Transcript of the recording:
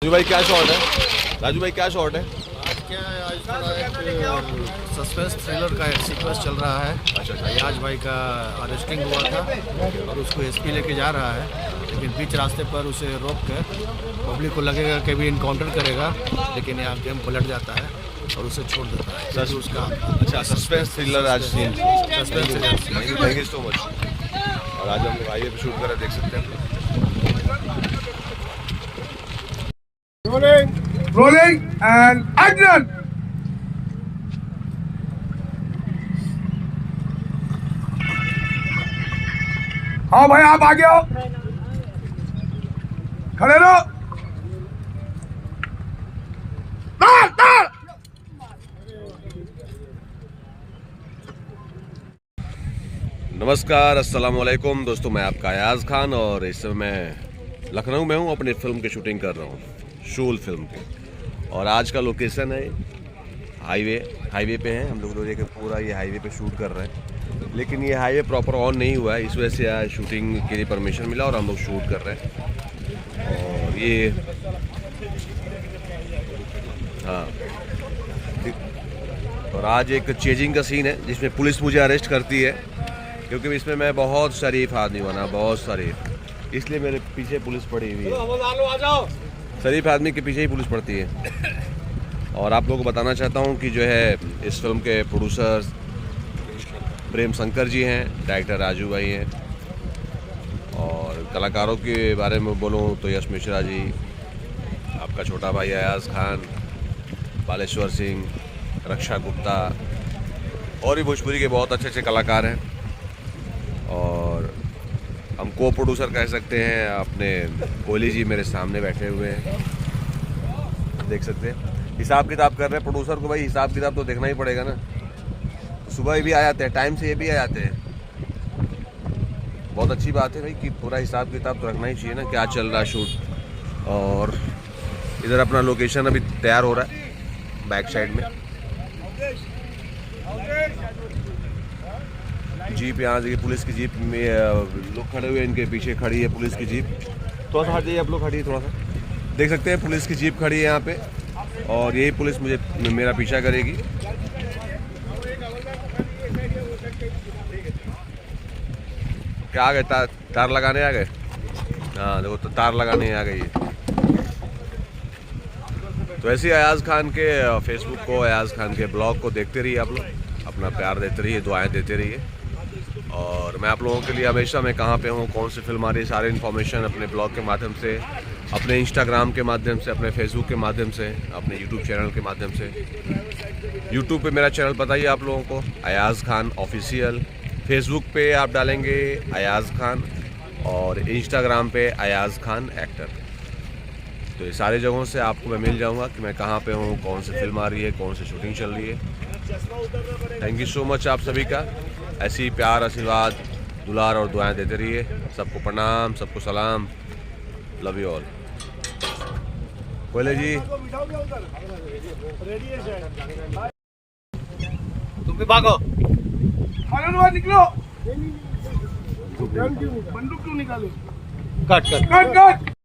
राजू भाई क्या शॉट है? राजू भाई क्या शॉट है? क्या है, आज थोड़ा एक सस्पेंस थ्रिलर का एक सीक्वेंस चल रहा है। अच्छा। अयाज भाई का अरेस्टिंग हुआ था और उसको एसपी लेके जा रहा है, लेकिन बीच रास्ते पर उसे रोक कर पब्लिक को लगेगा कि भी इनकाउंटर करेगा, लेकिन यहाँ गेम पलट जाता है और उसे छोड़ देता है। सच उसका अच्छा सस्पेंस थ्रिलर आज scene. Suspense thriller. Thank you so much. और आज हम लोग हाईवे पे शूट कर रहे, देख सकते हैं। Rolling and action! हाँ भाई आप आगे आओ, खड़े रहो। तार तार। नमस्कार, अस्सलाम वालेकुम दोस्तों, मैं आपका अयाज खान और इस समय मैं लखनऊ में हूँ, अपनी फिल्म की शूटिंग कर रहा हूँ, शूल फिल्म की। और आज का लोकेशन है हाईवे पे हैं हम लोग। देखिए पूरा ये हाईवे पे शूट कर रहे हैं, लेकिन ये हाईवे प्रॉपर ऑन नहीं हुआ है, इस वजह से आज शूटिंग के लिए परमिशन मिला और हम लोग शूट कर रहे हैं। और ये हाँ, और आज एक चेजिंग का सीन है जिसमें पुलिस मुझे अरेस्ट करती है, क्योंकि इसमें मैं बहुत शरीफ आदमी बना, बहुत शरीफ, इसलिए मेरे पीछे पुलिस पड़ी हुई है। शरीफ आदमी के पीछे ही पुलिस पड़ती है। और आप लोगों को बताना चाहता हूँ कि जो है इस फिल्म के प्रोड्यूसर प्रेम शंकर जी हैं, डायरेक्टर राजू भाई हैं, और कलाकारों के बारे में बोलूँ तो यश मिश्रा जी, आपका छोटा भाई अयाज खान, बालेश्वर सिंह, रक्षा गुप्ता, और भी भोजपुरी के बहुत अच्छे अच्छे कलाकार हैं। और हम को प्रोड्यूसर कह सकते हैं, अपने कोहली जी मेरे सामने बैठे हुए हैं, देख सकते हैं। हिसाब किताब कर रहे हैं प्रोड्यूसर को, भाई हिसाब किताब तो देखना ही पड़ेगा ना। सुबह भी आ जाते हैं, टाइम से ये भी आ जाते हैं। बहुत अच्छी बात है भाई कि पूरा हिसाब किताब तो रखना ही चाहिए ना, क्या चल रहा है शूट। और इधर अपना लोकेशन अभी तैयार हो रहा है बैक साइड में। जीप यहाँ देखिए, पुलिस की जीप में लोग खड़े हुए, इनके पीछे खड़ी है पुलिस की जीप। थोड़ा सा हट जाइए आप लोग, खड़ी है थोड़ा सा, देख सकते हैं पुलिस की जीप खड़ी है यहाँ पे, और यही पुलिस मेरा पीछा करेगी। क्या आ गए? तार लगाने आ गए। हाँ देखो, तो तार लगाने आ गई है। तो ऐसे ही अयाज खान के फेसबुक को, अयाज खान के ब्लॉग को देखते रहिए आप लोग, अपना प्यार देते रहिए, दुआएं देते रहिए। और मैं आप लोगों के लिए हमेशा मैं कहाँ पे हूँ, कौन सी फिल्म आ रही है, सारे इन्फॉर्मेशन अपने ब्लॉग के माध्यम से, अपने इंस्टाग्राम के माध्यम से, अपने फेसबुक के माध्यम से, अपने यूट्यूब चैनल के माध्यम से। यूट्यूब पे मेरा चैनल पता ही आप लोगों को, अयाज खान ऑफिशियल। फेसबुक पे आप डालेंगे अयाज खान, और इंस्टाग्राम पे अयाज खान एक्टर। तो ये सारे जगहों से आपको मैं मिल जाऊँगा कि मैं कहाँ पे हूँ, कौन सी फिल्म आ रही है, कौन सी शूटिंग चल रही है। थैंक यू सो मच आप सभी का, ऐसी प्यार, आशीर्वाद, दुलार और दुआएं देते रहिए। सबको प्रणाम, सबको सलाम, love you all. Kohli ji तुम भी भागो, निकलो। बंदूक क्यों निकाले? Cut cut cut cut.